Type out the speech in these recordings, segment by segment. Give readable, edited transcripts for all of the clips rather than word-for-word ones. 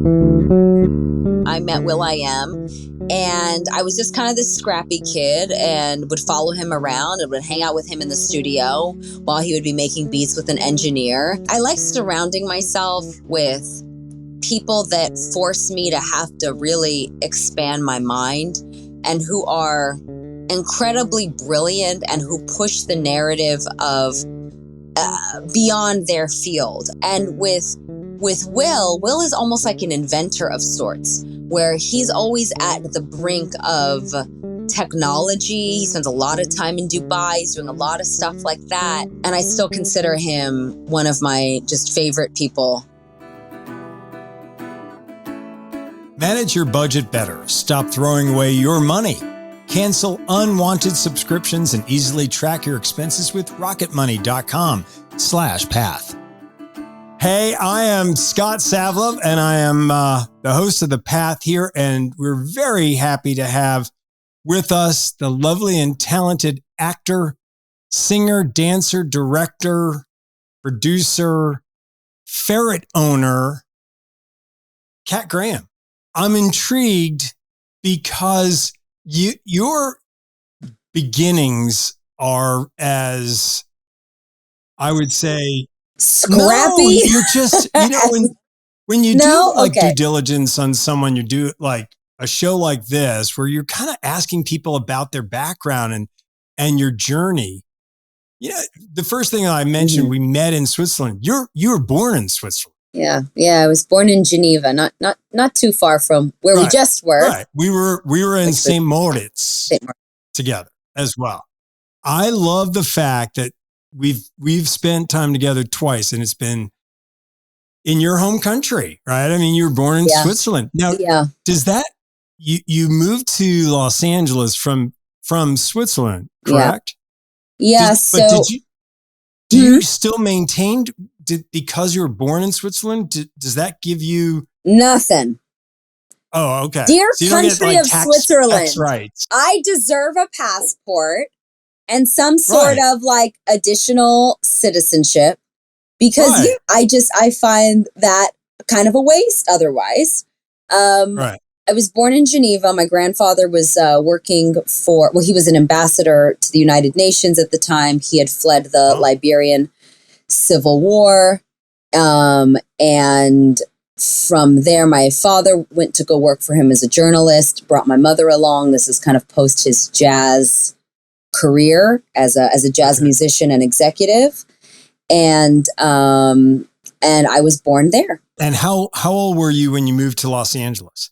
I met will.i.am, and I was just kind of this scrappy kid and would follow him around and would hang out with him in the studio while he would be making beats with an engineer. I like surrounding myself with people that force me to have to really expand my mind and who are incredibly brilliant and who push the narrative of beyond their field. And with Will is almost like an inventor of sorts, where he's always at the brink of technology. He spends a lot of time in Dubai. He's doing a lot of stuff like that. And I still consider him one of my just favorite people. Manage your budget better. Stop throwing away your money. Cancel unwanted subscriptions and easily track your expenses with rocketmoney.com/path. Hey, I am Scott Savlov, and I am the host of The Path here, and we're very happy to have with us the lovely and talented actor, singer, dancer, director, producer, ferret owner, Kat Graham. I'm intrigued because your beginnings are, as I would say, scrappy. No, you're just, when you do due diligence on someone, you do like a show like this where you're kind of asking people about their background and your journey. The first thing I mentioned, we met in Switzerland. You were born in Switzerland. Yeah. I was born in Geneva, not too far from where we just were. Right. We were in St. Moritz together as well. I love the fact that we've spent time together twice, and it's been in your home country, right? I mean, you were born in Switzerland. Now, does that you moved to Los Angeles from Switzerland, correct? Yeah. Do you still maintain, because you were born in Switzerland? Does that give you nothing? Oh, okay. Dear country of Switzerland, rights. I deserve a passport and some sort of like additional citizenship, because I find that kind of a waste otherwise. I was born in Geneva. My grandfather was working he was an ambassador to the United Nations at the time. He had fled the Liberian Civil War. And from there, my father went to go work for him as a journalist, brought my mother along. This is kind of post his jazz career as a jazz musician and executive. And I was born there. And how old were you when you moved to Los Angeles?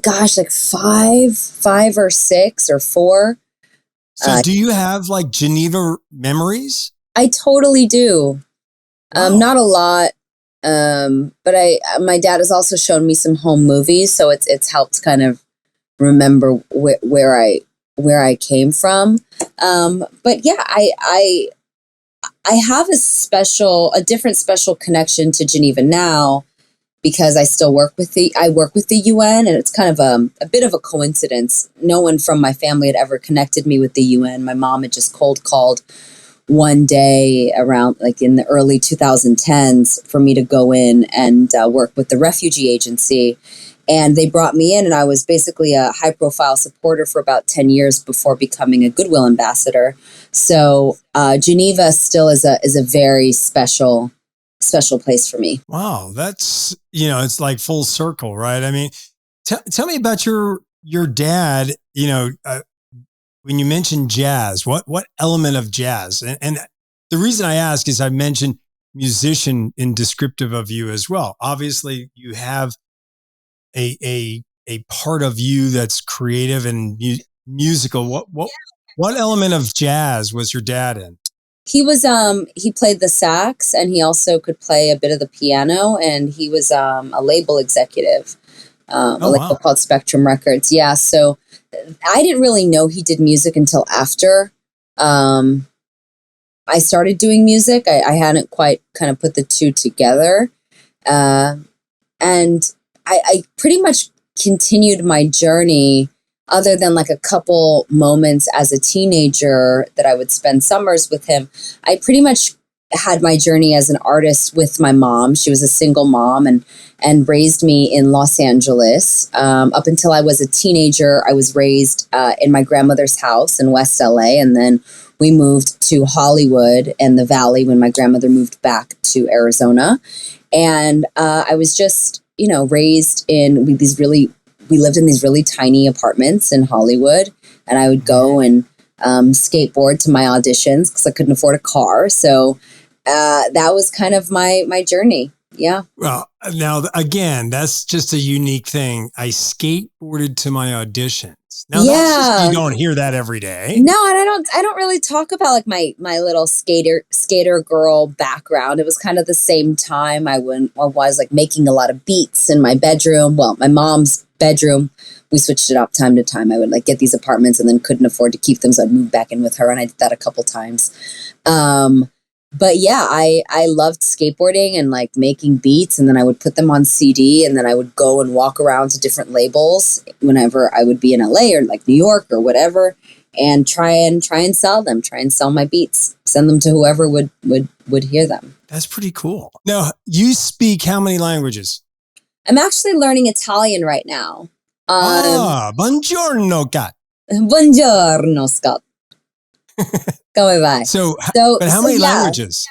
Like 5 or 6 or 4. So do you have like Geneva memories? I totally do. Wow. Not a lot. But my dad has also shown me some home movies, so it's helped kind of remember where I came from. But yeah, I have a different special connection to Geneva now, because I still work with the UN, and it's kind of a bit of a coincidence. No one from my family had ever connected me with the UN. My mom had just cold called one day around like in the early 2010s for me to go in and work with the refugee agency. And they brought me in, and I was basically a high profile supporter for about 10 years before becoming a Goodwill ambassador. So Geneva still is a very special place for me. Wow. That's, it's like full circle, right? I mean, tell me about your dad, when you mentioned jazz, what element of jazz? And the reason I ask is I mentioned musician in descriptive of you as well. Obviously, you have a part of you that's creative and musical. What element of jazz was your dad in? He was he played the sax, and he also could play a bit of the piano, and he was a label executive, label called Spectrum Records. Yeah, so I didn't really know he did music until after I started doing music. I hadn't quite kind of put the two together, and I pretty much continued my journey, other than like a couple moments as a teenager that I would spend summers with him. I pretty much had my journey as an artist with my mom. She was a single mom and raised me in Los Angeles. Up until I was a teenager, I was raised in my grandmother's house in West LA. And then we moved to Hollywood and the Valley when my grandmother moved back to Arizona. And I was just, raised in we lived in these really tiny apartments in Hollywood. And I would go and skateboard to my auditions because I couldn't afford a car. So that was kind of my journey. Yeah. Well, now again, that's just a unique thing. I skateboarded to my auditions. Now that's just, you don't hear that every day. No, and I don't really talk about like my little skater girl background. It was kind of the same time I was like making a lot of beats in my bedroom. Well, my mom's bedroom. We switched it up time to time. I would like get these apartments and then couldn't afford to keep them, so I'd move back in with her, and I did that a couple times. But yeah, I loved skateboarding and like making beats, and then I would put them on CD, and then I would go and walk around to different labels whenever I would be in LA or like New York or whatever, and try and sell them, try and sell my beats, send them to whoever would hear them. That's pretty cool. Now, you speak how many languages? I'm actually learning Italian right now. Buongiorno, Kat. Buongiorno, Scott. Come by. But how many languages?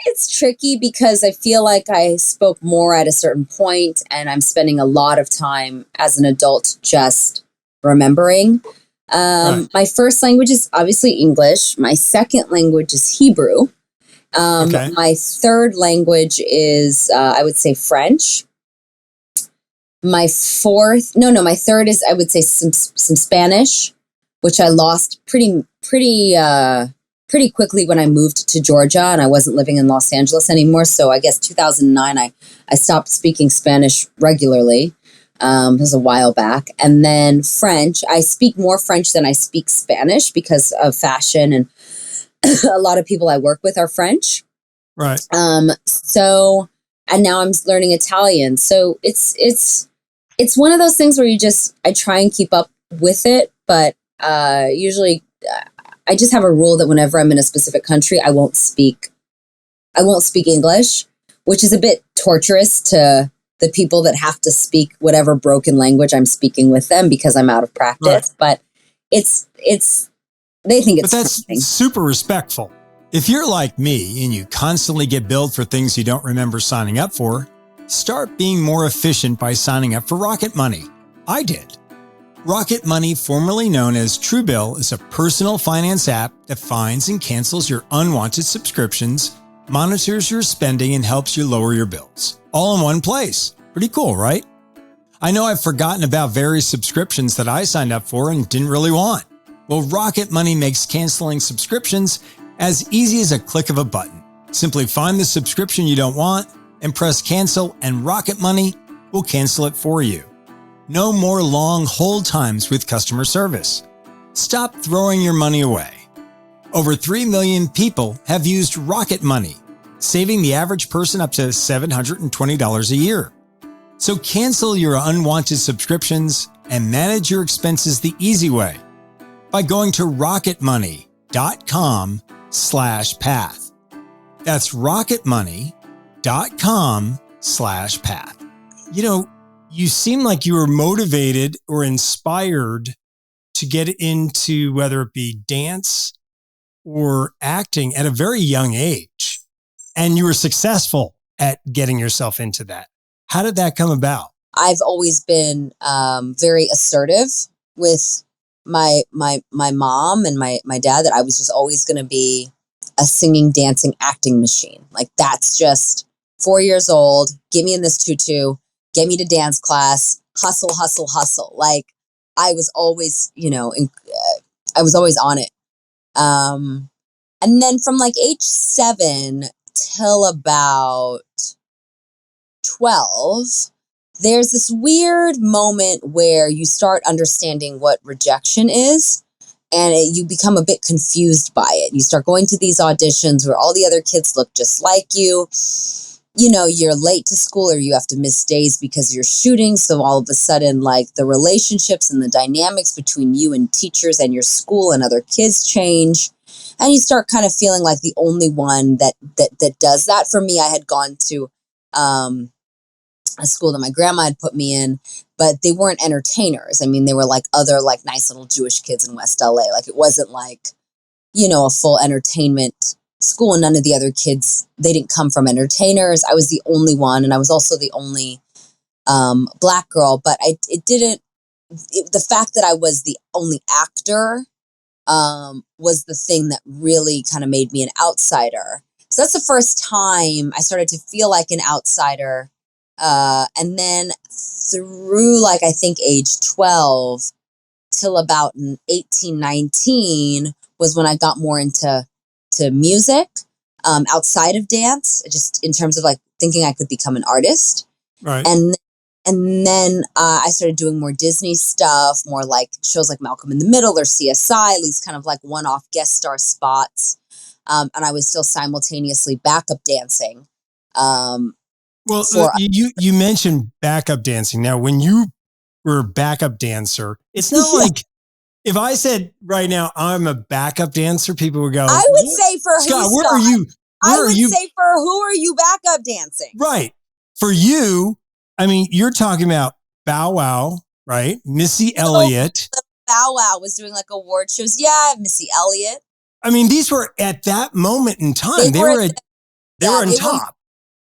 It's tricky because I feel like I spoke more at a certain point, and I'm spending a lot of time as an adult just remembering. Right. My first language is obviously English. My second language is Hebrew. Okay. My third language is, I would say, French. My third is, I would say, some Spanish, which I lost pretty quickly when I moved to Georgia and I wasn't living in Los Angeles anymore. So I guess 2009, I stopped speaking Spanish regularly. It was a while back. And then French, I speak more French than I speak Spanish because of fashion, and a lot of people I work with are French. Right. And now I'm learning Italian. So it's one of those things where I try and keep up with it, but usually I just have a rule that whenever I'm in a specific country, I won't speak English, which is a bit torturous to the people that have to speak whatever broken language I'm speaking with them because I'm out of practice. Right. But they think it's. But that's funny. Super respectful. If you're like me and you constantly get billed for things you don't remember signing up for, start being more efficient by signing up for Rocket Money. I did. Rocket Money, formerly known as Truebill, is a personal finance app that finds and cancels your unwanted subscriptions, monitors your spending, and helps you lower your bills. All in one place. Pretty cool, right? I know I've forgotten about various subscriptions that I signed up for and didn't really want. Well, Rocket Money makes canceling subscriptions as easy as a click of a button. Simply find the subscription you don't want and press cancel, and Rocket Money will cancel it for you. No more long hold times with customer service. Stop throwing your money away. Over 3 million people have used Rocket Money, saving the average person up to $720 a year. So cancel your unwanted subscriptions and manage your expenses the easy way by going to rocketmoney.com/path. That's rocketmoney.com/path. You seem like you were motivated or inspired to get into whether it be dance or acting at a very young age. And you were successful at getting yourself into that. How did that come about? I've always been very assertive with my mom and my dad, that I was just always going to be a singing, dancing, acting machine. Like, that's just 4 years old. Get me in this tutu. Get me to dance class, hustle, hustle, hustle. Like, I was always, I was always on it. And then from like age 7 till about 12, there's this weird moment where you start understanding what rejection is, and you become a bit confused by it. You start going to these auditions where all the other kids look just like you. You're late to school or you have to miss days because you're shooting. So all of a sudden, like, the relationships and the dynamics between you and teachers and your school and other kids change. And you start kind of feeling like the only one that does that. For me, I had gone to a school that my grandma had put me in, but they weren't entertainers. I mean, they were like other like nice little Jewish kids in West LA. Like it wasn't like, a full entertainment school, and none of the other kids, they didn't come from entertainers. I was the only one, and I was also the only black girl, but the fact that I was the only actor was the thing that really kind of made me an outsider. So that's the first time I started to feel like an outsider. And then through like, I think age 12 till about 18, 19 was when I got more into music, outside of dance, just in terms of like thinking I could become an artist. Right. And then I started doing more Disney stuff, more like shows like Malcolm in the Middle or CSI, these kind of like one-off guest star spots. And I was still simultaneously backup dancing. Well, For you mentioned backup dancing. Now, when you were a backup dancer, it's not yeah, like if I said right now I'm a backup dancer, people would go, I would say for Scott, who, where are Scott? you? I Where are would you? say for who are you backup dancing? Right. For you, I mean, you're talking about Bow Wow, right? Missy Elliott. Bow Wow was doing like award shows. Yeah, Missy Elliott. I mean, these were at that moment in time. They were on They were top.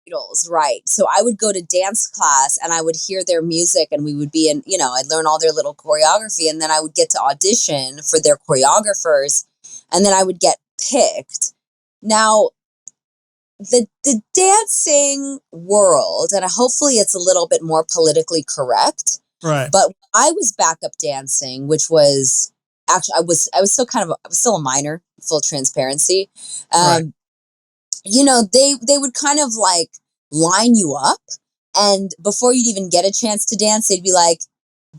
idols, right? So I would go to dance class and I would hear their music, and we would be in, I'd learn all their little choreography, and then I would get to audition for their choreographers, and then I would get picked. Now, the dancing world, and hopefully it's a little bit more politically correct, Right. but I was backup dancing, which was actually I was still a minor, full transparency. Right. They would kind of like line you up, and before you'd even get a chance to dance, they'd be like,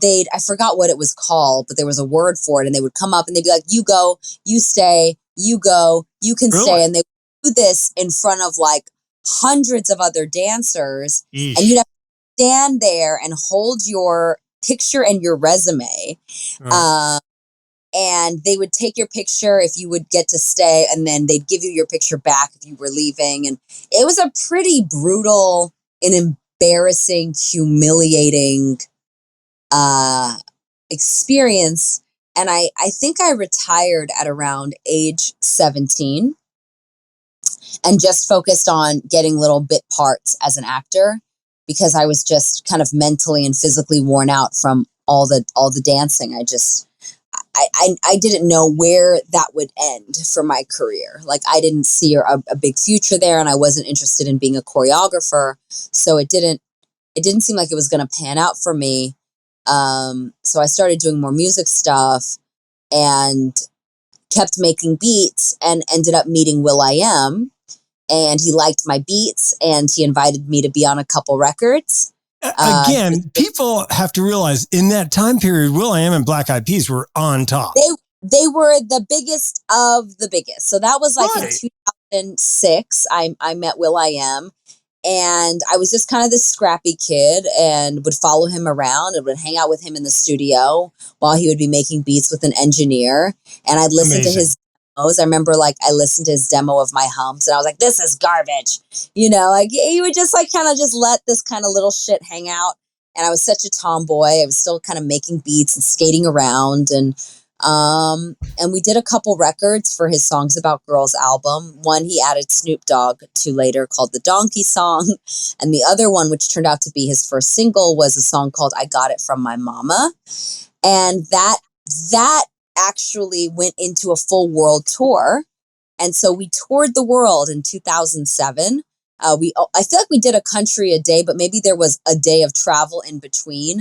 I forgot what it was called, but there was a word for it, and they would come up and they'd be like, you go, you stay, you go, you can Really? stay, and they would do this in front of like hundreds of other dancers, Eesh. and you'd have to stand there and hold your picture and your resume. Right. And they would take your picture if you would get to stay, and then they'd give you your picture back if you were leaving. And it was a pretty brutal and embarrassing, humiliating experience. And I think I retired at around age 17 and just focused on getting little bit parts as an actor, because I was just kind of mentally and physically worn out from all the dancing. I didn't know where that would end for my career. Like I didn't see a big future there, and I wasn't interested in being a choreographer. So it didn't seem like it was going to pan out for me. So I started doing more music stuff and kept making beats, and ended up meeting will.i.am, and he liked my beats, and he invited me to be on a couple records. Again, people have to realize in that time period, will.i.am and Black Eyed Peas were on top. They were the biggest of the biggest. So that was like Right. in 2006. I met will.i.am, and I was just kind of this scrappy kid, and would follow him around and would hang out with him in the studio while he would be making beats with an engineer. And I'd listen to his demos. I remember like I listened to his demo of My Humps, and I was like, this is garbage. Like he would just like kind of just let this kind of little shit hang out. And I was such a tomboy. I was still kind of making beats and skating around, and we did a couple records for his Songs About Girls album. One he added Snoop Dogg to later, called The Donkey Song. And the other one, which turned out to be his first single, was a song called I Got It From My Mama. And that actually went into a full world tour. And so we toured the world in 2007. I feel like we did a country a day, but maybe there was a day of travel in between.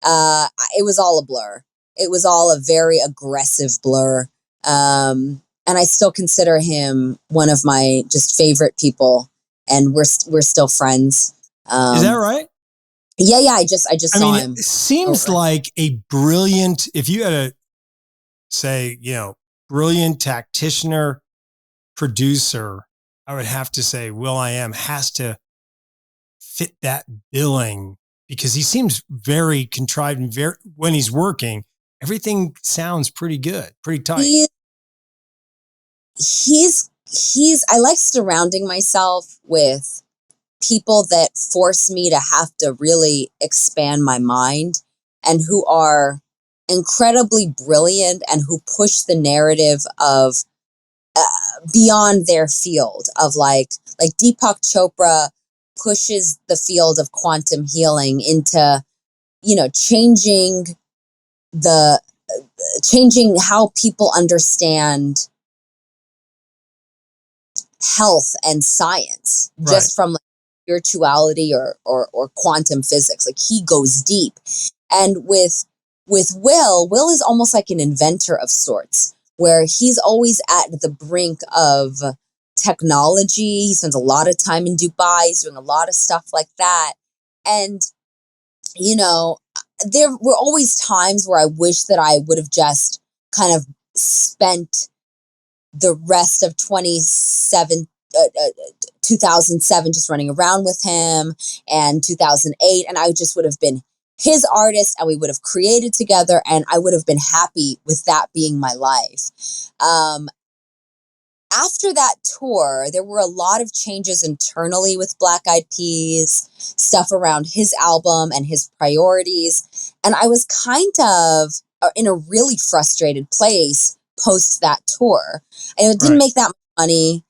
It was all a blur. It was all a very aggressive blur. And I still consider him one of my just favorite people, and we're still friends. Is that right? Yeah. I just saw him. It seems like a brilliant, if you had to say, brilliant tacticianer, producer, I would have to say will.i.am has to fit that billing, because he seems very contrived, and when he's working, everything sounds pretty good, pretty tight. I like surrounding myself with people that force me to have to really expand my mind and who are incredibly brilliant and who push the narrative of beyond their field of like Deepak Chopra pushes the field of quantum healing into, the changing how people understand health and science Right. just from like spirituality or quantum physics. Like he goes deep. And with Will is almost like an inventor of sorts, where he's always at the brink of technology. He spends a lot of time in Dubai. He's doing a lot of stuff like that. And, you know, there were always times where I wish that I would have just kind of spent the rest of 2007 just running around with him, and 2008, and I just would have been his artist and we would have created together and I would have been happy with that being my life. After that tour, there were a lot of changes internally with Black Eyed Peas, stuff around his album and his priorities. And I was kind of in a really frustrated place post that tour. And it didn't Right. make that much money.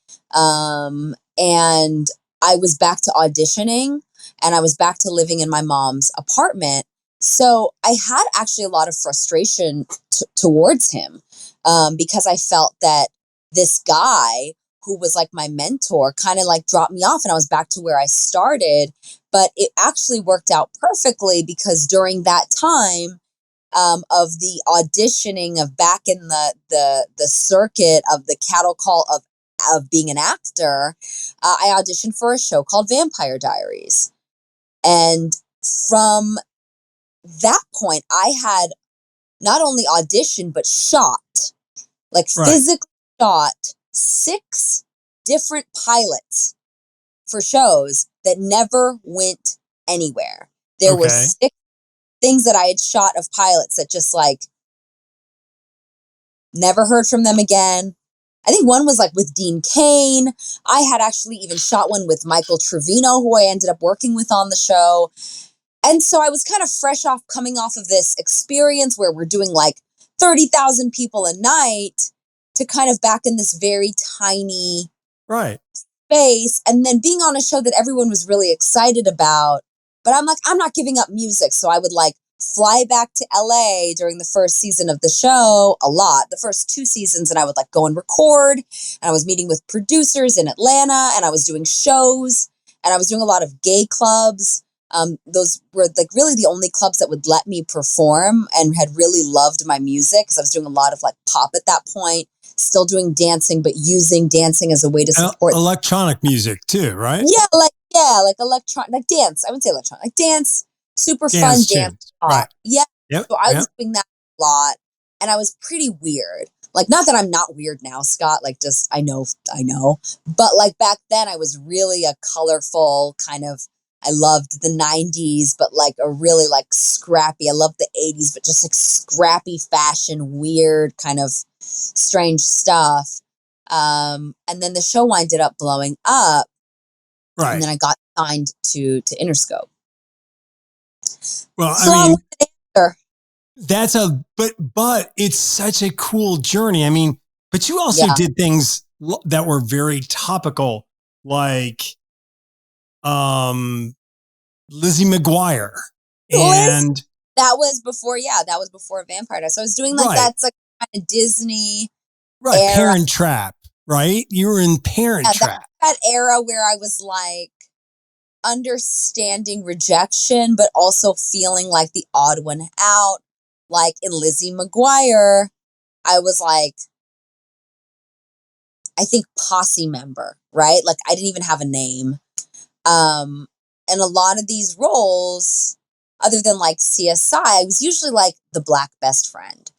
And I was back to auditioning and I was back to living in my mom's apartment. So I had actually a lot of frustration towards him because I felt that this guy who was like my mentor kind of like dropped me off and I was back to where I started. But it actually worked out perfectly because during that time of the auditioning of back in the circuit of the cattle call of being an actor, I auditioned for a show called Vampire Diaries. And from that point, I had not only auditioned, but shot, like Right. physically shot 6 different pilots for shows that never went anywhere. There were Okay. 6 things that I had shot of pilots that just like never heard from them again. I think one was like with Dean Cain. I had actually even shot one with Michael Trevino, who I ended up working with on the show. And so I was kind of fresh off coming off of this experience where we're doing like 30,000 people a night to kind of back in this very tiny Right. space and then being on a show that everyone was really excited about. But I'm like, I'm not giving up music. So I would like fly back to LA during the first season of the show a lot, the first 2 seasons, and I would like go and record. And I was meeting with producers in Atlanta and I was doing shows and I was doing a lot of gay clubs. Those were like really the only clubs that would let me perform and had really loved my music because I was doing a lot of like pop at that point, still doing dancing, but using dancing as a way to support. Electronic music too, right? Yeah, like electronic, like dance. I wouldn't say electronic, like dance, super fun Dance dance tunes. Right. pop. Yeah. Yep. So I Yep. was doing that a lot and I was pretty weird. Like, not that I'm not weird now, Scott, like just, I know. But like back then I was really a colorful kind of, I loved the 90s, but like a really like scrappy, I loved the 80s, but just like scrappy fashion, weird kind of strange stuff. And then the show winded up blowing up and Right. then I got signed to Interscope. Well, It's I a mean, long answer. but it's such a cool journey. I mean, but you also Yeah. did things that were very topical, like um Lizzie McGuire Liz, and that was before Vampire Diaries. So I was doing like right, that's like kind of Disney right, era. Parent Trap, right? You were in Parent Yeah, Trap. that era where I was like understanding rejection, but also feeling like the odd one out. Like in Lizzie McGuire, I was like, I think posse member, right? Like I didn't even have a name. And a lot of these roles, other than like CSI, I was usually like the black best friend.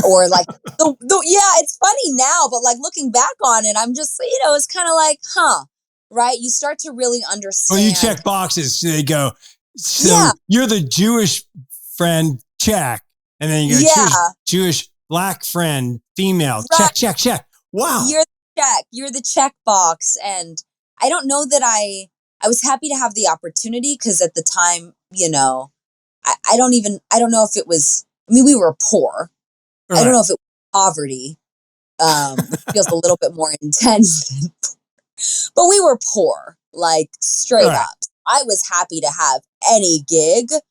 Or like yeah, it's funny now, but like looking back on it, I'm just, it's kind of like, huh, right? You start to really Well, you understand. check boxes. So they go, so Yeah, you're the Jewish friend, check. And then you go, yeah, Jewish black friend, female, right. check, check, check. Wow. You're check. You're the check box. And I don't know that I was happy to have the opportunity because at the time, I don't know if it was, I mean, we were poor. I don't Right. know if it was poverty, which feels a little bit more intense, but we were poor, like straight Right. up. I was happy to have any gig, Right.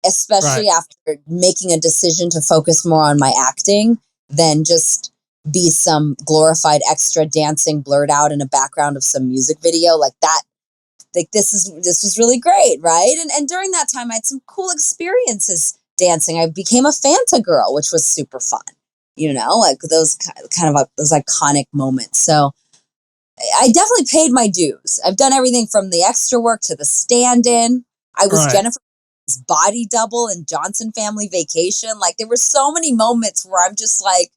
especially after making a decision to focus more on my acting than just be some glorified extra dancing blurred out in a background of some music video like that. Like this was really great, right? And during that time I had some cool experiences dancing. I became a Fanta girl, which was super fun. Like those kind of those iconic moments. So I definitely paid my dues. I've done everything from the extra work to the stand-in. I was Right. Jennifer's body double in Johnson Family Vacation. Like there were so many moments where I'm just like,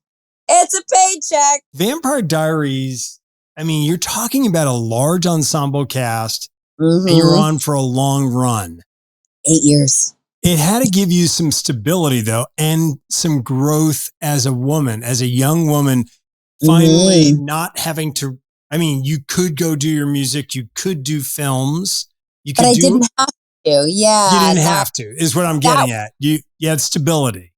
it's a paycheck. Vampire Diaries. I mean, you're talking about a large ensemble cast and you're Mm-hmm. on for a long run. 8 years. It had to give you some stability though, and some growth as a woman, as a young woman, finally not having to, I mean, you could go do your music, you could do films, But I didn't have to. you Yeah. didn't And have to, is what I'm that getting at. You had stability.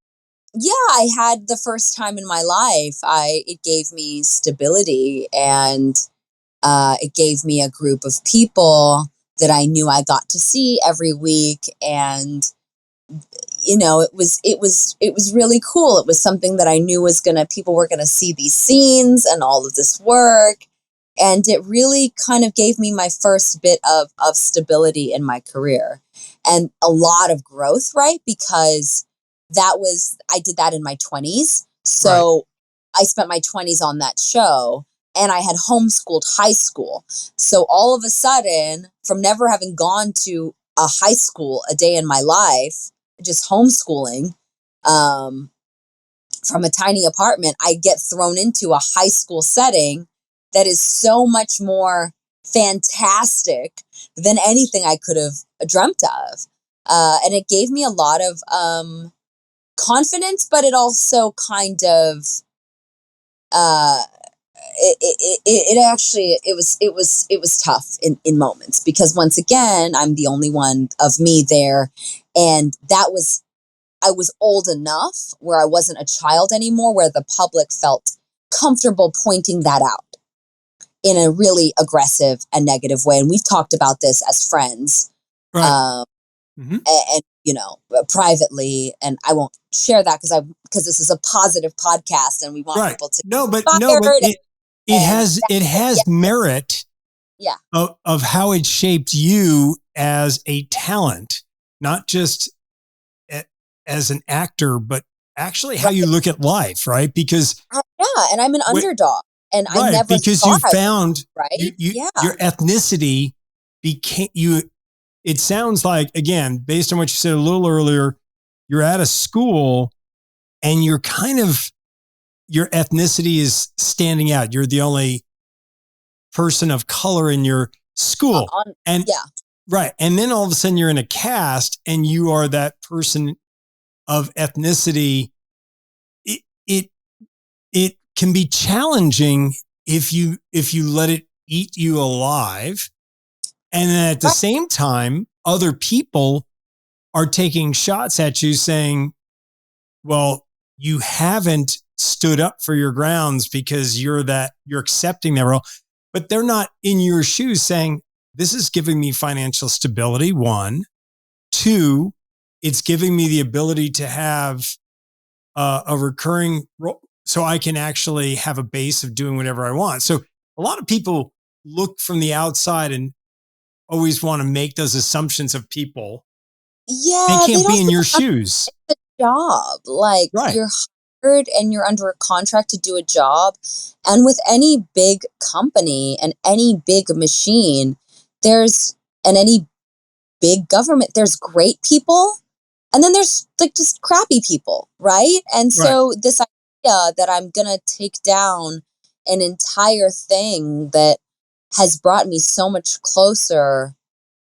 yeah, I had the first time in my life, it gave me stability and it gave me a group of people that I knew I got to see every week. And it was really cool. It was something that I knew people were gonna see these scenes and all of this work. And it really kind of gave me my first bit of stability in my career and a lot of growth, right? Because I did that in my 20s. Right. So I spent my 20s on that show and I had homeschooled high school. So all of a sudden, from never having gone to a high school a day in my life, just homeschooling, um, from a tiny apartment, I get thrown into a high school setting that is so much more fantastic than anything I could have dreamt of. And it gave me a lot of confidence, but it also kind of uh, it was tough in moments because once again I'm the only one of me there, and I was old enough where I wasn't a child anymore, where the public felt comfortable pointing that out in a really aggressive and negative way. And we've talked about this as friends, Right. um, Mm-hmm. and privately. And I won't share that because this is a positive podcast, and we want Right. people to No, but be inspired. it has merit Yeah, of how it shaped you as a talent, not just as an actor, but actually how right. you look at life, right? Because Yeah, and I'm an underdog, and I right, never because you thought I was found right. you Yeah, your ethnicity became you. It sounds like, again, based on what you said a little earlier, you're at a school and you're kind of, your ethnicity is standing out. You're the only person of color in your school. And yeah. right. And then all of a sudden you're in a cast and you are that person of ethnicity. It it it can be challenging if you let it eat you alive. And then at the Right. same time, other people are taking shots at you saying, well, you haven't stood up for your grounds because you're accepting that role, but they're not in your shoes saying, this is giving me financial stability. One, two, it's giving me the ability to have a recurring role so I can actually have a base of doing whatever I want. So a lot of people look from the outside and always want to make those assumptions of people. They Yeah, they can't don't be in think your about shoes. the job. Like Right. you're hired and you're under a contract to do a job. And with any big company and any big machine, and any big government, there's great people and then there's like just crappy people, right? And Right. so this idea that I'm gonna take down an entire thing that has brought me so much closer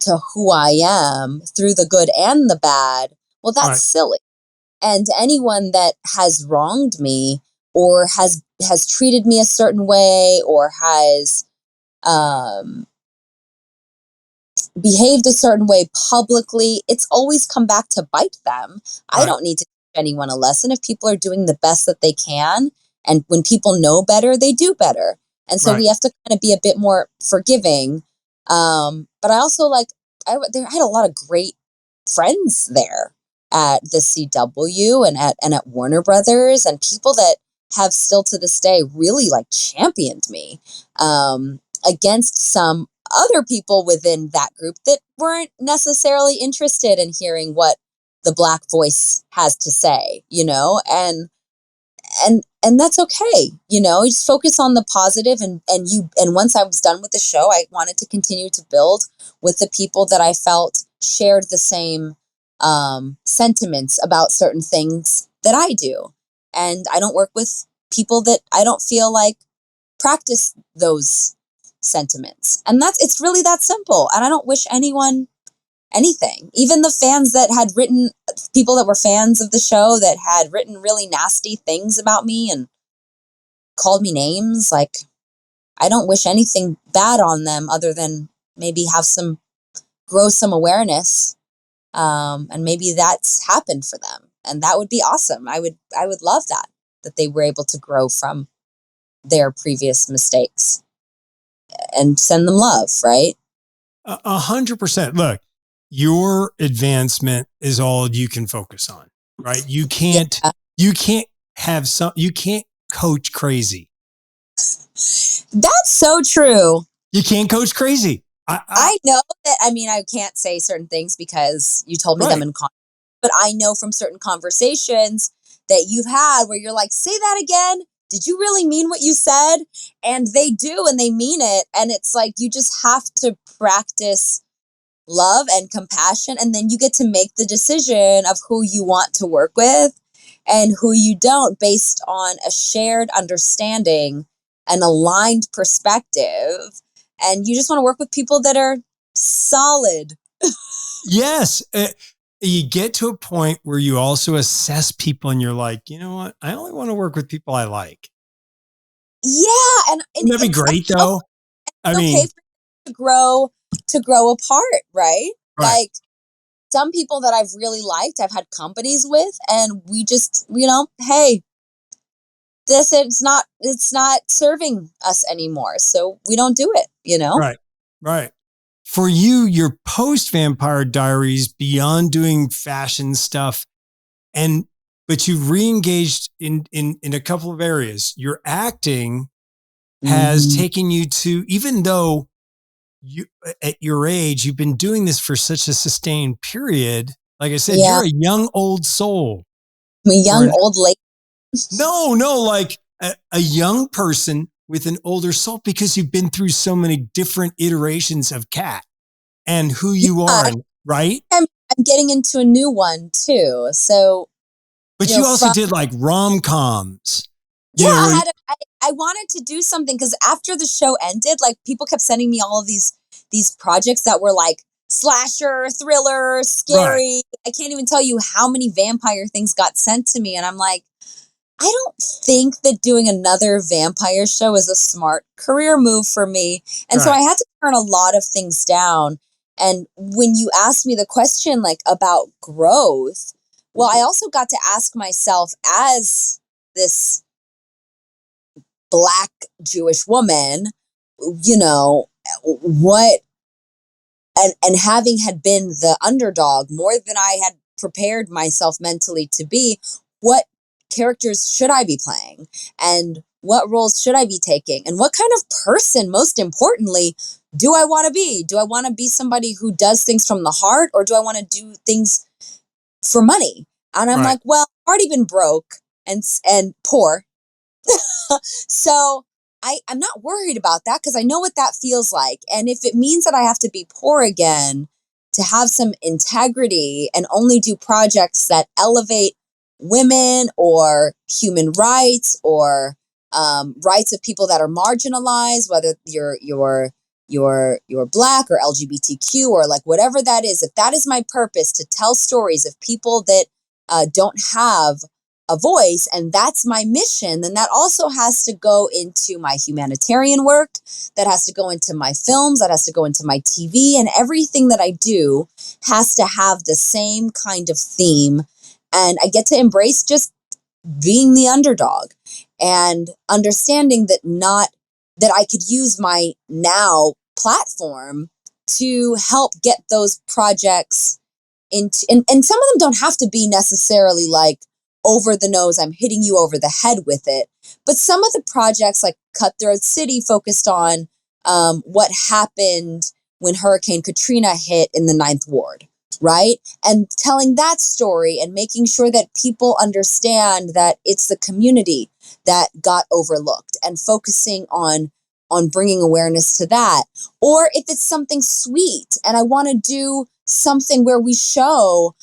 to who I am through the good and the bad, well, that's Right. silly. And anyone that has wronged me or has has treated me a certain way or has um, behaved a certain way publicly, it's always come back to bite them. I Right. don't need to teach anyone a lesson if people are doing the best that they can. And when people know better, they do better. And so Right. we have to kind of be a bit more forgiving. But I also I had a lot of great friends there at the CW and at Warner Brothers, and people that have still to this day really like championed me against some other people within that group that weren't necessarily interested in hearing what the Black voice has to say, and that's okay. You just focus on the positive, and once I was done with the show, I wanted to continue to build with the people that I felt shared the same sentiments about certain things that I do. And I don't work with people that I don't feel like practice those sentiments. And it's really that simple. And I don't wish anyone anything. Even the fans that had written, people that were fans of the show that had written really nasty things about me and called me names, like, I don't wish anything bad on them other than maybe grow some awareness. And maybe that's happened for them. And that would be awesome. I would love that they were able to grow from their previous mistakes and send them love, right? 100%. Look, your advancement is all you can focus on, right? Yeah, You can't you can't coach crazy. that's so true. You can't coach crazy. I know that, I mean, I can't say certain things because you told me them Right. in context, but I know from certain conversations that you've had where you're like, say that again. Did you really mean what you said? And they do, and they mean it. And it's like, you just have to practice love and compassion, and then you get to make the decision of who you want to work with and who you don't, based on a shared understanding, an aligned perspective, and you just want to work with people that are solid. Yes. You get to a point where you also assess people and you're like, you know what? I only want to work with people I like. Yeah, and Wouldn't that be great though? I it's okay mean, for to grow apart, right? right. Like, some people that I've really liked, I've had companies with, and we just, hey, it's not serving us anymore, so we don't do it. Right. Right. For you, your post Vampire Diaries, beyond doing fashion stuff, but you've re-engaged in a couple of areas. Your acting has Hmm. taken you to, even though you at your age, you've been doing this for such a sustained period. Like I said, Yeah, you're a young old soul. I'm a Or young an old lady. no, like a young person with an older soul, because you've been through so many different iterations of Cat and who you are, Yeah, and right. I'm getting into a new one too. So, But you also from did like rom-coms, yeah, and I wanted to do something because after the show ended, like, people kept sending me all of these projects that were like slasher, thriller, right, scary. I can't even tell you how many vampire things got sent to me, and I'm like, I don't think that doing another vampire show is a smart career move for me. And so I right. had to turn a lot of things down. And when you asked me the question, like, about growth, well, I also got to ask myself, as this Black Jewish woman, you know, what, and having had been the underdog more than I had prepared myself mentally to be, what characters should I be playing? And what roles should I be taking? And what kind of person, most importantly, do I want to be? Do I want to be somebody who does things from the heart, or do I want to do things for money? And I'm Right. like, well, I've already been broke and poor. So I'm not worried about that because I know what that feels like. And if it means that I have to be poor again to have some integrity and only do projects that elevate women or human rights or rights of people that are marginalized, whether you're Black or LGBTQ or like whatever that is, if that is my purpose, to tell stories of people that don't have a voice, and that's my mission, then that also has to go into my humanitarian work, that has to go into my films, that has to go into my TV, and everything that I do has to have the same kind of theme. And I get to embrace just being the underdog and understanding that I could use my now platform to help get those projects into, and some of them don't have to be necessarily like over the nose, I'm hitting you over the head with it. But some of the projects like Cutthroat City focused on what happened when Hurricane Katrina hit in the Ninth Ward, right? And telling that story and making sure that people understand that it's the community that got overlooked, and focusing on bringing awareness to that. Or if it's something sweet and I want to do something where we show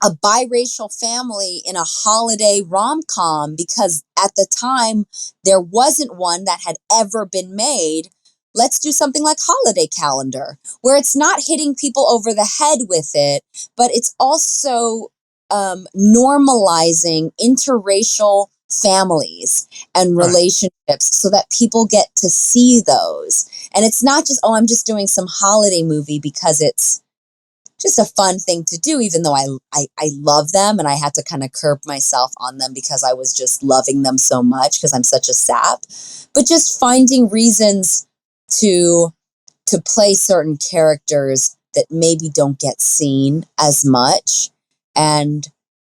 a biracial family in a holiday rom-com, because at the time there wasn't one that had ever been made. Let's do something like Holiday Calendar, where it's not hitting people over the head with it, but it's also normalizing interracial families and relationships so that people get to see those. And it's not just, oh, I'm just doing some holiday movie because it's just a fun thing to do, even though I love them, and I had to kind of curb myself on them because I was just loving them so much because I'm such a sap. But just finding reasons to play certain characters that maybe don't get seen as much. And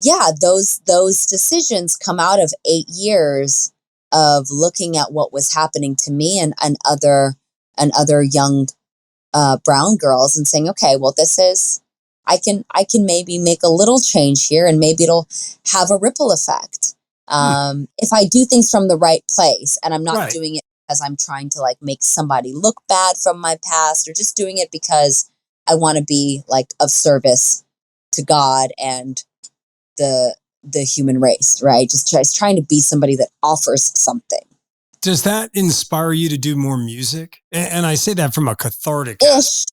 yeah, those decisions come out of 8 years of looking at what was happening to me and other young brown girls, and saying, okay, well, this is, I can maybe make a little change here, and maybe it'll have a ripple effect. If I do things from the right place, and I'm not doing it because I'm trying to like make somebody look bad from my past, or just doing it because I want to be like of service to God and the human race, right? Just trying to be somebody that offers something. Does that inspire you to do more music? And I say that from a cathartic Ish.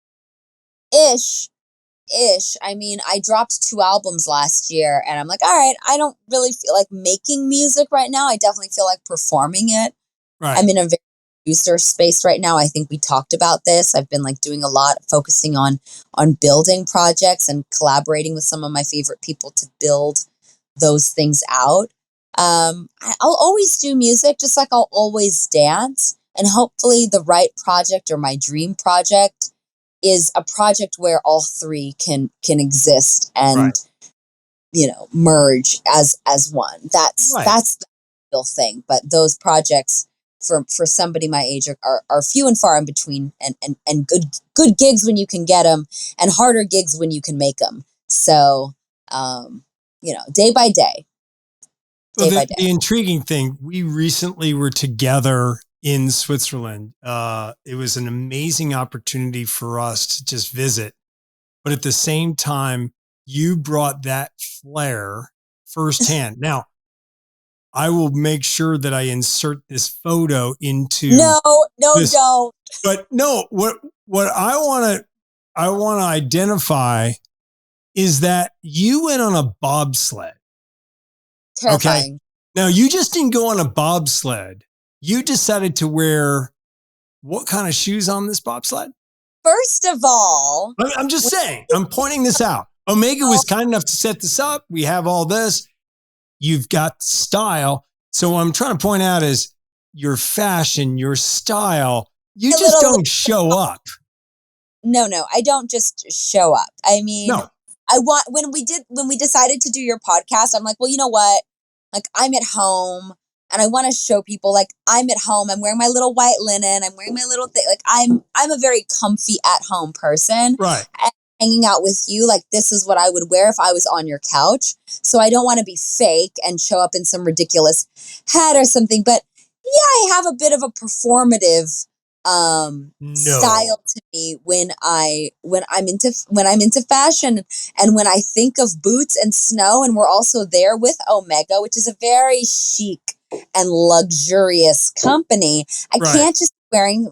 I mean, I dropped 2 albums last year, and I'm like, all right, I don't really feel like making music right now. I definitely feel like performing it. Right. I'm in a very producer space right now. I think we talked about this. I've been like doing a lot, focusing on building projects and collaborating with some of my favorite people to build those things out. I'll always do music, just like I'll always dance. And hopefully the right project, or my dream project, is a project where all three can exist and merge as one. That's the real thing. But those projects for somebody my age are few and far in between, and good gigs when you can get them, and harder gigs when you can make them. So day by day. The intriguing thing, we recently were together in Switzerland. It was an amazing opportunity for us to just visit. But at the same time, you brought that flair firsthand. Now, I will make sure that I insert this photo into this, don't. But no, what I want to identify is that you went on a bobsled. Terrifying. Okay. Now, you just didn't go on a bobsled. You decided to wear what kind of shoes on this bobsled? First of all, I'm just saying, I'm pointing this out. Omega was kind enough to set this up. We have all this. You've got style. So what I'm trying to point out is your fashion, your style. You just don't show up. No, I don't just show up. I mean, when we decided to do your podcast, I'm like, well, you know what? Like, I'm at home, and I want to show people, like, I'm at home. I'm wearing my little white linen. I'm wearing my little thing. Like, I'm a very comfy at home person. Right. And hanging out with you, like, this is what I would wear if I was on your couch. So I don't want to be fake and show up in some ridiculous hat or something. But yeah, I have a bit of a performative style to me when I'm into fashion, and when I think of boots and snow. And we're also there with Omega, which is a very chic and luxurious company. I can't just be wearing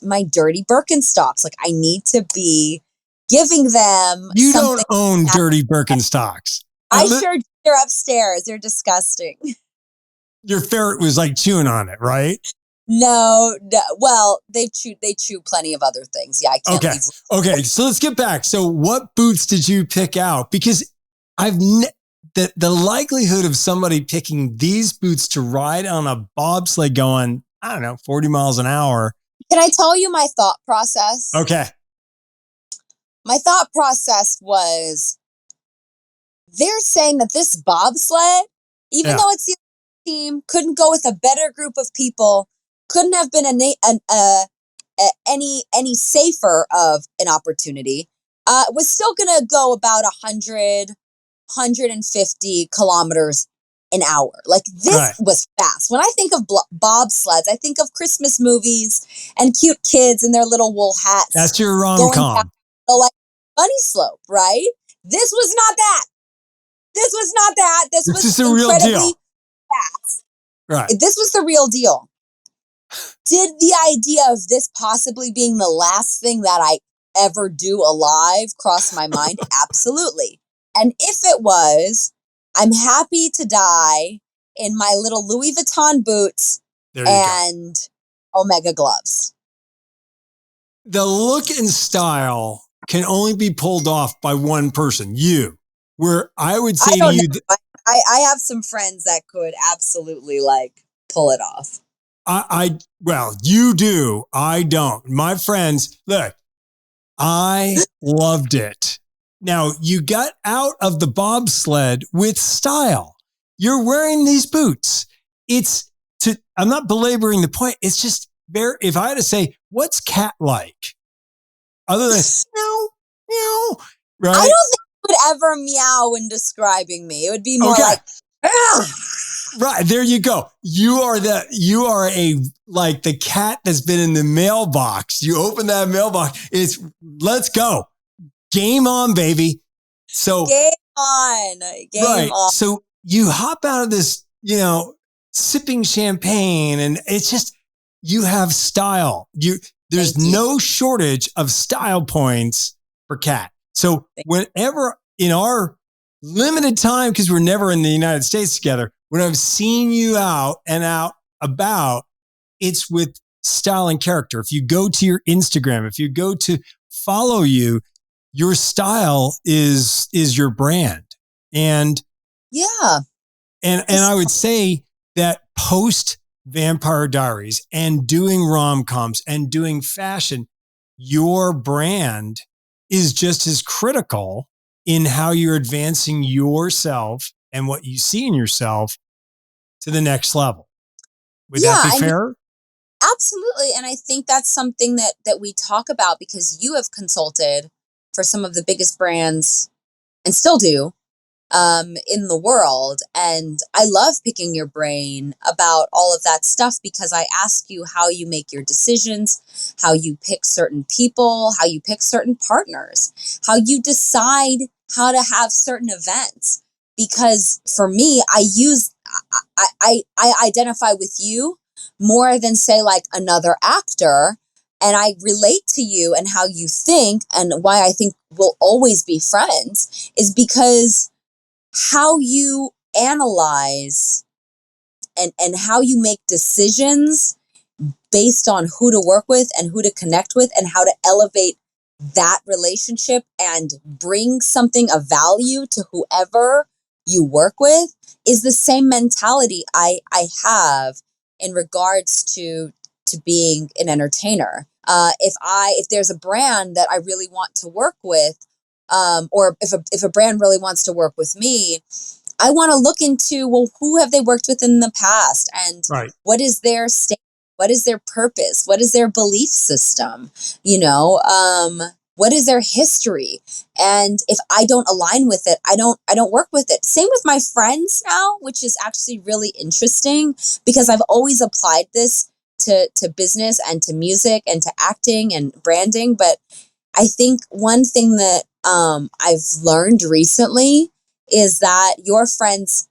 my dirty Birkenstocks. Like, I need to be giving them. You don't own dirty Birkenstocks. I sure do. They're upstairs. They're disgusting. Your ferret was like chewing on it, right? No, well, they chew plenty of other things. Yeah, I can't Okay. leave. Okay. So let's get back. So what boots did you pick out? Because the likelihood of somebody picking these boots to ride on a bobsled going, I don't know, 40 miles an hour. Can I tell you my thought process? Okay. My thought process was they're saying that this bobsled, even Yeah. though it's the team, couldn't go with a better group of people, couldn't have been any safer of an opportunity. Was still going to go about 150 kilometers an hour. Like this Right. was fast. When I think of bobsleds, I think of Christmas movies and cute kids in their little wool hats That's your going down rom-com. like bunny slope, right? This was not that. This was not that. This This was is the real incredibly deal. fast. Right. This was the real deal. Did the idea of this possibly being the last thing that I ever do alive cross my mind? Absolutely. And if it was, I'm happy to die in my little Louis Vuitton boots There you go. and Omega gloves. The look and style can only be pulled off by one person, you. Where I would say to you, I have some friends that could absolutely like pull it off. Well, you do. I don't. My friends, look, I loved it. Now, you got out of the bobsled with style. You're wearing these boots. I'm not belaboring the point. It's just very, if I had to say, what's cat like? Other than, meow, meow, right? I don't think it would ever meow when describing me. It would be more like, "Ugh." Right. There you go. You are like the cat that's been in the mailbox. You open that mailbox. Let's go. Game on, baby. So game on. Game on. So you hop out of this, sipping champagne, and it's just, you have style. There's no shortage of style points for Kat. So whenever in our limited time, because we're never in the United States together, when I've seen you out and out about, it's with style and character. If you go to your Instagram, if you go to follow you, your style is your brand. And yeah. And I would say that post Vampire Diaries and doing rom-coms and doing fashion, your brand is just as critical in how you're advancing yourself and what you see in yourself to the next level. Would that be fair? Absolutely. And I think that's something that we talk about because you have consulted for some of the biggest brands and still do in the world. And I love picking your brain about all of that stuff because I ask you how you make your decisions, how you pick certain people, how you pick certain partners, how you decide how to have certain events. Because for me, I identify with you more than say like another actor. And I relate to you and how you think, and why I think we'll always be friends is because how you analyze and how you make decisions based on who to work with and who to connect with and how to elevate that relationship and bring something of value to whoever you work with is the same mentality I have in regards to being an entertainer. If there's a brand that I really want to work with, or if a brand really wants to work with me, I want to look into, well, who have they worked with in the past, and what is their state, what is their purpose, what is their belief system, what is their history, and if I don't align with it, I don't work with it. Same with my friends now, which is actually really interesting because I've always applied this to business and to music and to acting and branding, but I think one thing that I've learned recently is that your friends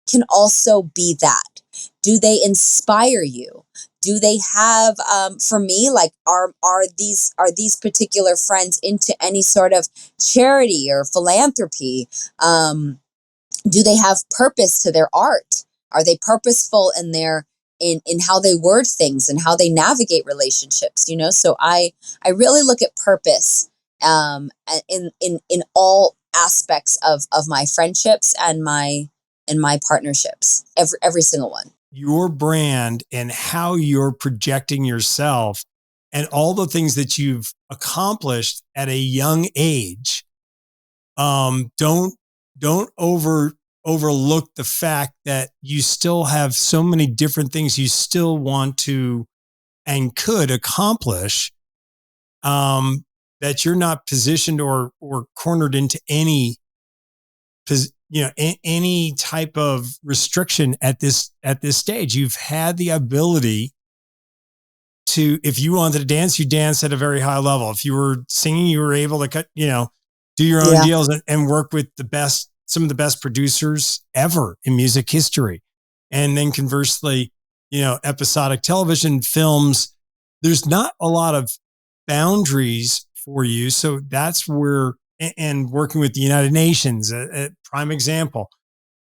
can also be that. Do they inspire you? Do they have, for me, like, are these particular friends into any sort of charity or philanthropy? do they have purpose to their art? Are they purposeful in their in how they word things and how they navigate relationships? So I really look at purpose in all aspects of my friendships and my partnerships, every single one. Your brand and how you're projecting yourself and all the things that you've accomplished at a young age. Don't overlook the fact that you still have so many different things you still want to and could accomplish, that you're not positioned or cornered into any type of restriction at this stage. You've had the ability to, if you wanted to dance, you dance at a very high level. If you were singing, you were able to do your own Yeah. deals and work with some of the best producers ever in music history. And then conversely, episodic television films, there's not a lot of boundaries for you. So that's where, and working with the United Nations, a prime example.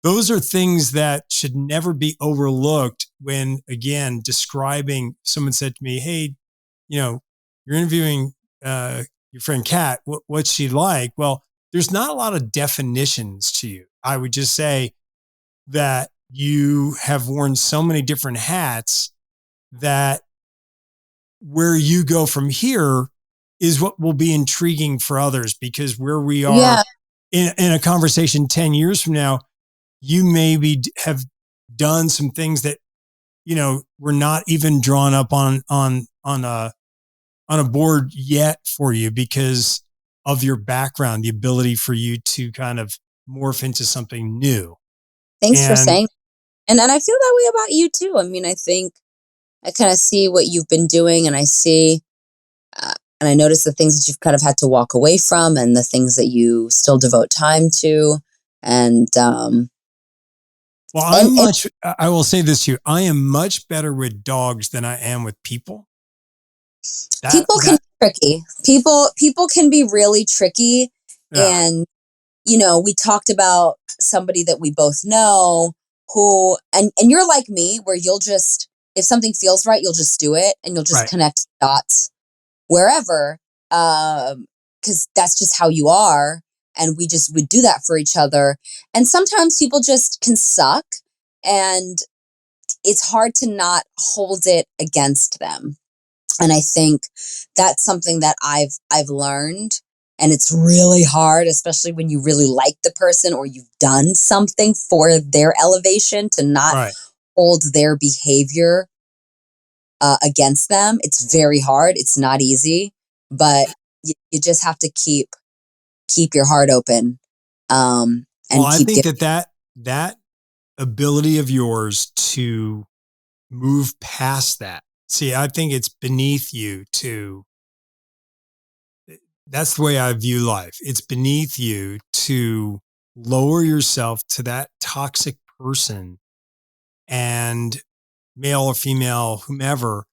Those are things that should never be overlooked when, again, describing. Someone said to me, "Hey, you're interviewing your friend Kat. What's she like?" Well, there's not a lot of definitions to you. I would just say that you have worn so many different hats that where you go from here is what will be intriguing for others, because where we are Yeah. in a conversation 10 years from now, you maybe have done some things that, were not even drawn up on a board yet for you because of your background, the ability for you to kind of morph into something new. Thanks for And saying. And I feel that way about you too. I mean, I think I kind of see what you've been doing, and I see, and I notice the things that you've kind of had to walk away from, and the things that you still devote time to, and well, and I will say this to you. I am much better with dogs than I am with people. people can be tricky. People can be really tricky, Yeah, and we talked about somebody that we both know who, and you're like me, where you'll just, if something feels right, you'll just do it, and you'll just right. connect dots wherever, because that's just how you are, and we just would do that for each other. And sometimes people just can suck, and it's hard to not hold it against them. And I think that's something that I've learned, and it's really hard, especially when you really like the person or you've done something for their elevation, to not Right. hold their behavior against them. It's very hard. It's not easy, but you just have to keep your heart open, Well, and I keep think giving. that ability of yours to move past that. See, I think it's beneath you to, that's the way I view life. It's beneath you to lower yourself to that toxic person, and male or female, whomever,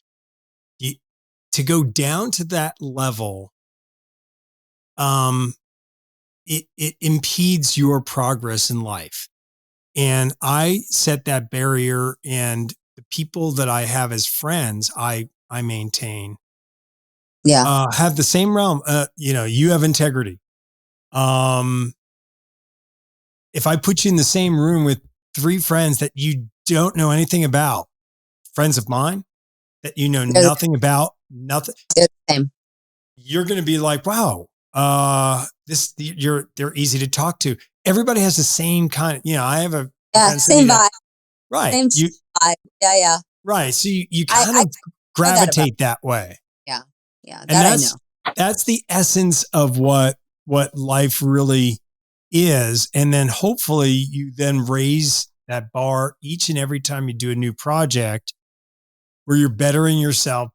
you, to go down to that level. Um, it impedes your progress in life. And I set that barrier, and the people that I have as friends, I maintain, Yeah, have the same realm. You have integrity. Um, if I put you in the same room with three friends that you don't know anything about, friends of mine that you know they're, nothing about, nothing, they're the same. you're going to be like, wow, they're easy to talk to. Everybody has the same kind of, I have a Yeah, propensity same to, vibe, right. same vibe. Yeah, yeah. Right. So you kind I of know that about. gravitate that way. Yeah, yeah. And That I know. that's the essence of what life really is. And then hopefully you then raise that bar each and every time you do a new project, where you're bettering yourself,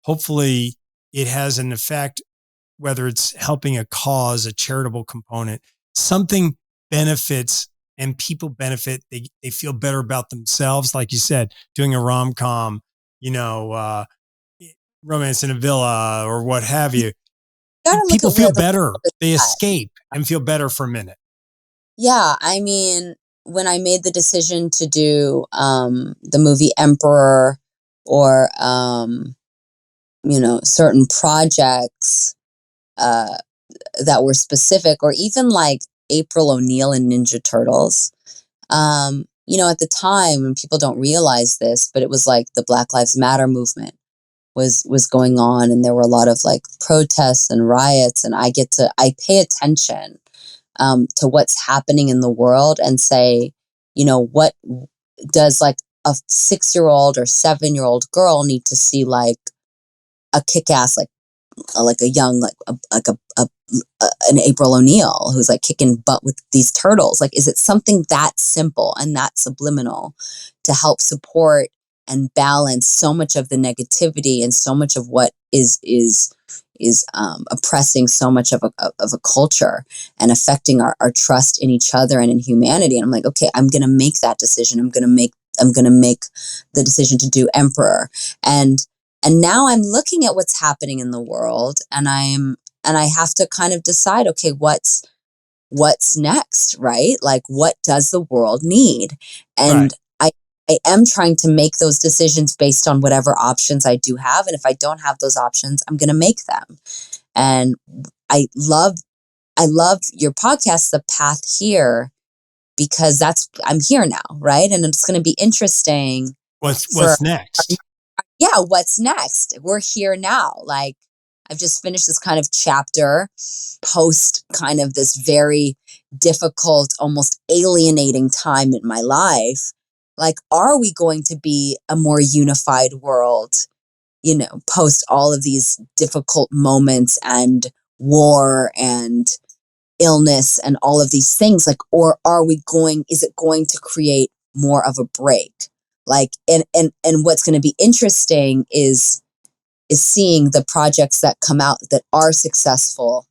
hopefully it has an effect, whether it's helping a cause, a charitable component, something benefits and people benefit. They feel better about themselves. Like you said, doing a rom-com, you know, uh, Romance in a Villa or what have You you. gotta look People at feel where the better. world is They at. escape and feel better for a minute. Yeah, I mean, when I made the decision to do the movie Emperor or certain projects uh, that were specific, or even like April O'Neil and Ninja Turtles. At the time, and people don't realize this, but it was like the Black Lives Matter movement was going on, and there were a lot of like protests and riots, and I pay attention to what's happening in the world and say, what does like a 6-year-old or 7-year-old girl need to see, like a kick-ass, like a young, an April O'Neil who's like kicking butt with these turtles. Like, is it something that simple and that subliminal to help support and balance so much of the negativity and so much of what is oppressing so much of a culture and affecting our trust in each other and in humanity? And I'm like, okay, I'm gonna make that decision. I'm gonna make the decision to do Emperor. And now I'm looking at what's happening in the world, and I have to kind of decide, okay, what's next, right? Like, what does the world need? Right. And I am trying to make those decisions based on whatever options I do have. And if I don't have those options, I'm going to make them. And I love your podcast, The Path Here, because I'm here now, right? And it's going to be interesting. What's next? Yeah, what's next? We're here now. Like, I've just finished this kind of chapter post kind of this very difficult, almost alienating time in my life. Like, are we going to be a more unified world, post all of these difficult moments and war and illness and all of these things? Like, or is it going to create more of a break? Like, and what's going to be interesting is seeing the projects that come out that are successful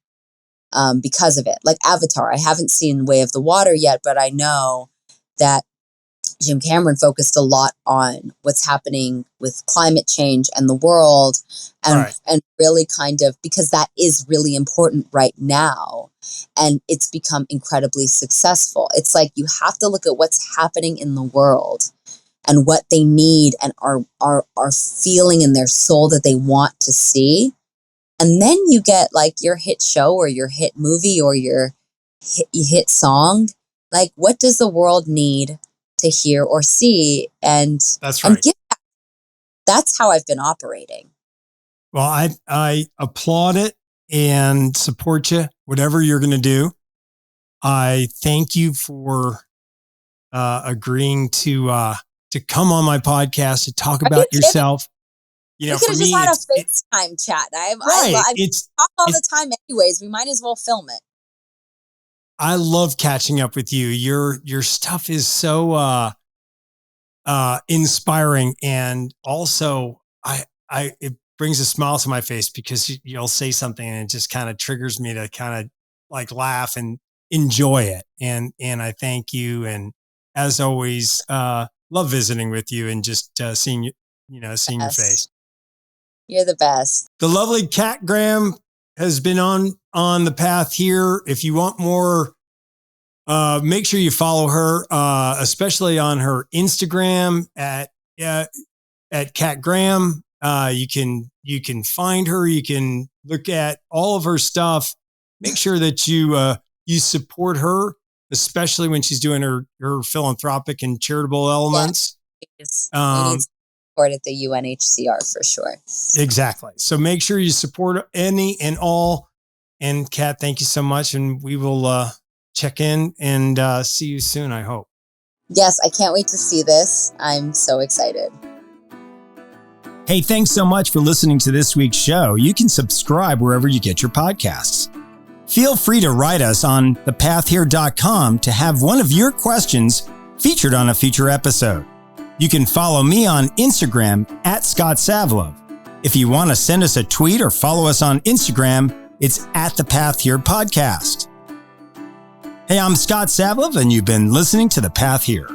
because of it. Like Avatar, I haven't seen Way of the Water yet, but I know that Jim Cameron focused a lot on what's happening with climate change and the world, and really kind of, because that is really important right now, and it's become incredibly successful. It's like you have to look at what's happening in the world and what they need and are feeling in their soul that they want to see. And then you get like your hit show or your hit movie or your hit song. Like, what does the world need to hear or see? And that's right. And that's how I've been operating. Well, I applaud it and support you, whatever you're going to do. I thank you for agreeing to come on my podcast to talk about yourself. We could have just had a FaceTime chat. I talk all the time anyways. We might as well film it. I love catching up with you. Your stuff is so inspiring, and also it brings a smile to my face because you'll say something and it just kind of triggers me to kind of like laugh and enjoy it. And I thank you. And as always, love visiting with you and just seeing your face. You're the best. The lovely Kat Graham has been on the path here. If you want more, make sure you follow her, especially on her Instagram at Kat Graham. You can find her. You can look at all of her stuff. Make sure that you support her, especially when she's doing her philanthropic and charitable elements. Yes. We need support at the UNHCR for sure. Exactly. So make sure you support any and all. And Kat, thank you so much. And we will check in and see you soon, I hope. Yes, I can't wait to see this. I'm so excited. Hey, thanks so much for listening to this week's show. You can subscribe wherever you get your podcasts. Feel free to write us on thepathhere.com to have one of your questions featured on a future episode. You can follow me on Instagram at Scott Savlov. If you want to send us a tweet or follow us on Instagram, it's at The Path Here Podcast. Hey, I'm Scott Savlov, and you've been listening to The Path Here.